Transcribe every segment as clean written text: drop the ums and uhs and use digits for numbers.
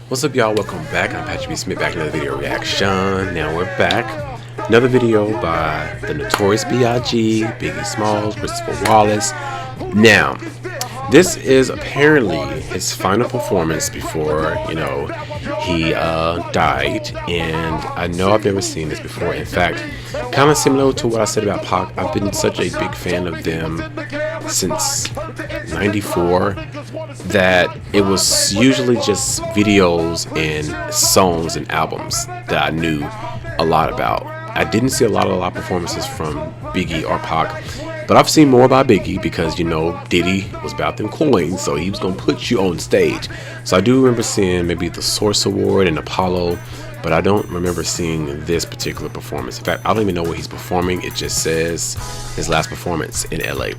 What's up, y'all? Welcome back. I'm Patrick B. Smith, back in another video reaction. Now we're back. Another video by the Notorious B.I.G, Biggie Smalls, Christopher Wallace. Now, this is apparently his final performance before, he died. And I know I've never seen this before. In fact, kind of similar to what I said about Pac, I've been such a big fan of them since '94 that it was usually just videos and songs and albums that I knew a lot about. I didn't see a lot of live performances from Biggie or Pac, but I've seen more by Biggie because, Diddy was about them coins, so he was going to put you on stage. So I do remember seeing maybe the Source Award and Apollo, but I don't remember seeing this particular performance. In fact, I don't even know where he's performing. It just says his last performance in LA.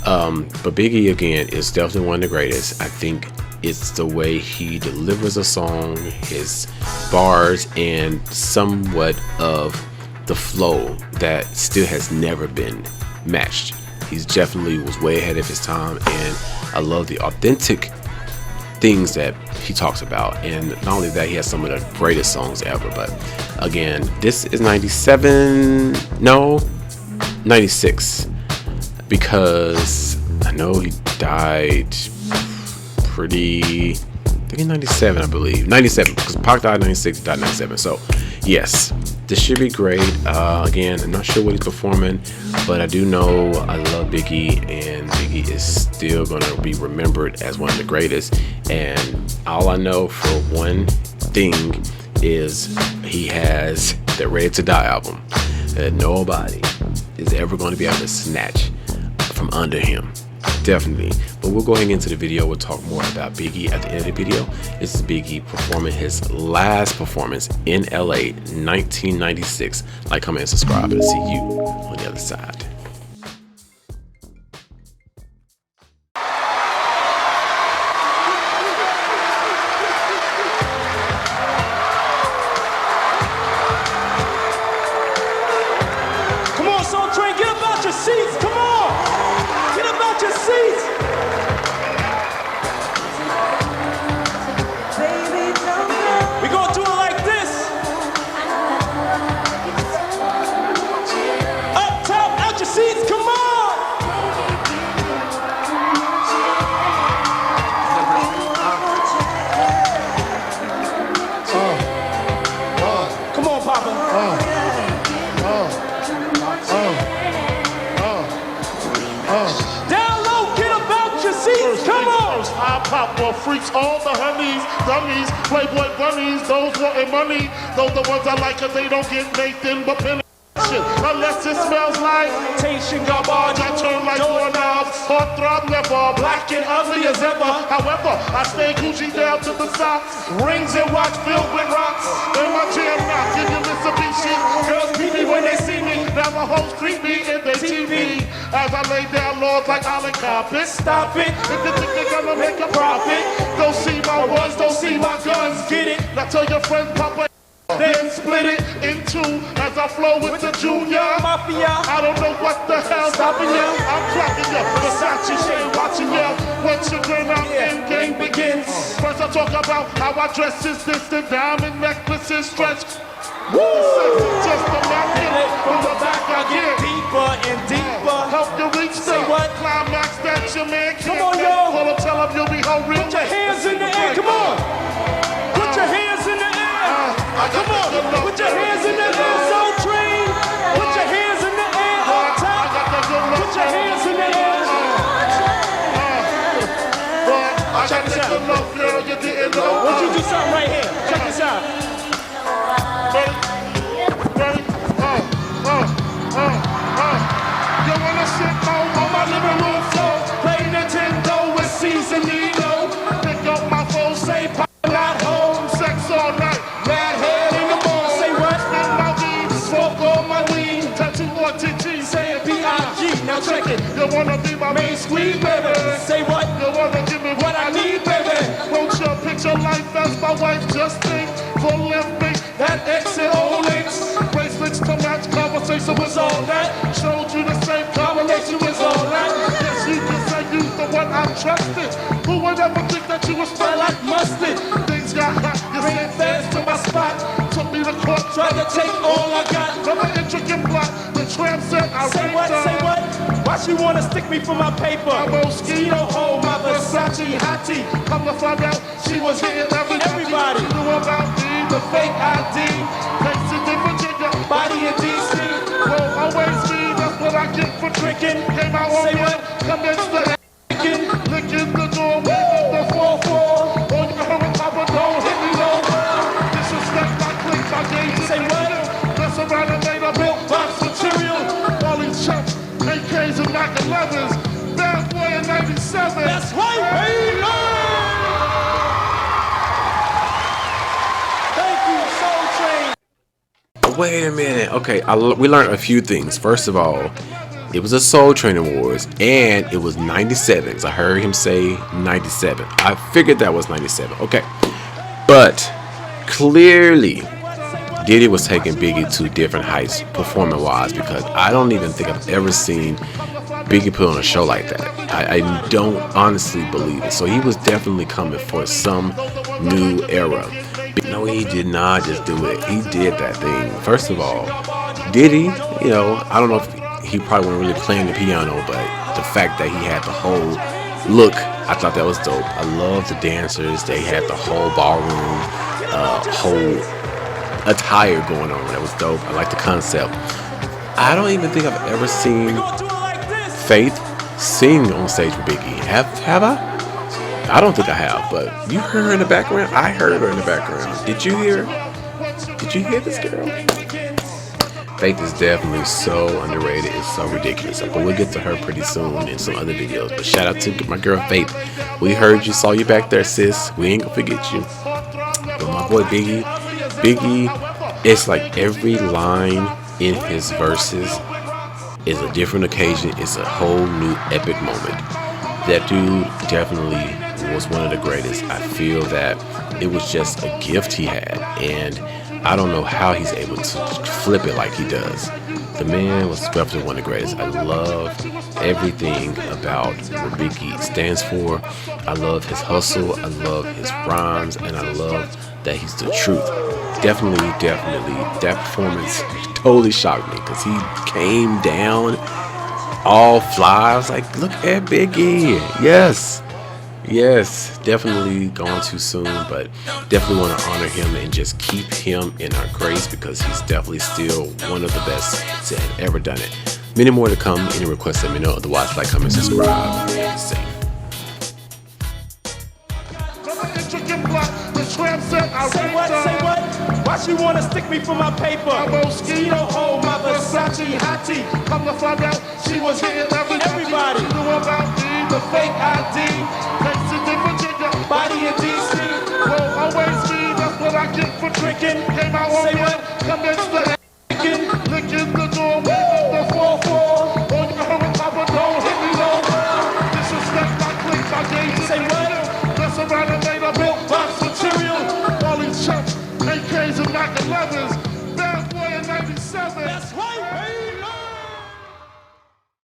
But Biggie, again, is definitely one of the greatest. I think it's the way he delivers a song, his bars, and somewhat of the flow that still has never been matched. He's definitely was way ahead of his time, and I love the authentic things that he talks about. And not only that, he has some of the greatest songs ever. But again, this is 96, because I know he died pretty, I think in 97, I believe 97, because Pac died in 96, he died in 97. So yes, this should be great. Again, I'm not sure what he's performing, but I do know I love Biggie, and Biggie is still going to be remembered as one of the greatest. And all I know for one thing is he has the Ready to Die album that nobody is ever going to be able to snatch from under him. Definitely. But we'll go ahead and get into the video. We'll talk more about Biggie at the end of the video. This is Biggie performing his last performance in LA, 1996. Like, comment, and subscribe, and I'll see you on the other side. Come on, Soul Train, get up out your seats. Come on, get up out your seats. We're gonna do it like this. Up top, out your seats. Come on. Come on, Papa. Down low, get about your seats, come on! I pop for freaks, all the honeys, dummies, playboy bunnies, those wanting money, those the ones I like cause they don't get Nathan but penetration, unless it smells like Tation garbage, I turn like doorknobs, heart throb never, black and ugly as ever. However, I stay Gucci down to the socks, rings and watch filled with rocks, in my jam knock, give you Mitsubishi, girls beat me when they see me, now the hoes treat me in their TV, as I lay down laws like Ollie Carpet. stop it, If you think they're gonna make a profit, don't see my ones, don't see my guns. get it, Now tell your friends, Papa, then split it in two as I flow with the junior. Mafia, I don't know what the hell's stopping you. I'm clocking you, Versace shade watching you. Once you turn out, end game begins. First I talk about how I dress is distant, diamond necklaces stretch. Woo! Just immaculate, from the back I get deeper and deeper. help you reach the Say what? climax that your man can't. Come on, y'all. Call him, tell him you'll be home real. Put your hands in the air, come on. Put your hands in the air. Come on, put your hands in the air, Soul Train. Put your hands in the air, up top. Put your hands in the air. Check this out. Won't you do something right here? Check this out. You wanna sit on my living room floor, play Nintendo with Seasonino, pick up my phone, say pop at home, sex all night, mad head in the morning, say what? Spin my weed, smoke on my weed, tattoo on TT, saying B.I.G. Now check it, you wanna be my main squeeze, baby? Say what? You wanna give me what I need, baby? Won't you picture life as my wife just think, full Olympic, that exit O links, bracelets to match, conversation was all that, showed you the same combination was all that. Yes, you can say you the one I trusted. Who would ever think that you would smell like mustard? Things got hot. Tried to take all I got. From an intricate plot, the tramp said I Say what, say what? Why she wanna stick me for my paper? I Moschino, Oh, my Versace, Hottie. Come to find out, she was hitting everybody. Knew about me, the fake ID. Takes it to Virginia, Body in DC. will always be. That's what I get for tricking. Came out on Say me, what? commenced the licking the door, the 4-4. Oh, you heard me, Papa, don't hit me low. Disrespect my clique, my games. Say what? Mess around and made a milk box material. All these chumps, AKs and Mac 11s. Bad boy in 97. That's right, baby! Thank you, Soul Train. Wait a minute. Okay, we learned a few things. First of all, it was a Soul Train Awards, and it was 97. 'Cause I heard him say 97. I figured that was 97. Okay, but clearly, Diddy was taking Biggie to different heights, performing-wise, because I don't even think I've ever seen Biggie put on a show like that. I don't honestly believe it. So he was definitely coming for some new era. No, he did not just do it. He did that thing. First of all, Diddy, you know, I don't know if he probably wasn't really playing the piano, but the fact that he had the whole look, I thought that was dope. I love the dancers. They had the whole ballroom, whole attire going on. That was dope. I like the concept. I don't even think I've ever seen Faith sing on stage with Biggie. Have I? I don't think I have, but you heard her in the background? I heard her in the background. Did you hear this girl? Faith is definitely so underrated. It's so ridiculous. But we'll get to her pretty soon in some other videos. But shout out to my girl Faith. We heard you, saw you back there, sis. We ain't gonna forget you. But my boy Biggie, it's like every line in his verses is a different occasion. It's a whole new epic moment. That dude definitely was one of the greatest. I feel that it was just a gift he had, and I don't know how he's able to flip it like he does. The man was definitely one of the greatest. I love everything about what Biggie stands for. I love his hustle. I love his rhymes, and I love that he's the truth. Definitely, that performance totally shocked me because he came down all fly. I was like, look at Biggie. Yes, definitely gone too soon, but definitely want to honor him and just keep him in our grace because he's definitely still one of the best to have ever done it. Many more to come. Any requests, let me know. Otherwise, like, comment, subscribe. Be safe. Say what, say what? Why she wanna stick me for my paper? I Moschino, Oh, my Versace, Hottie. Come to find out, she was hitting everybody. Knew about me, the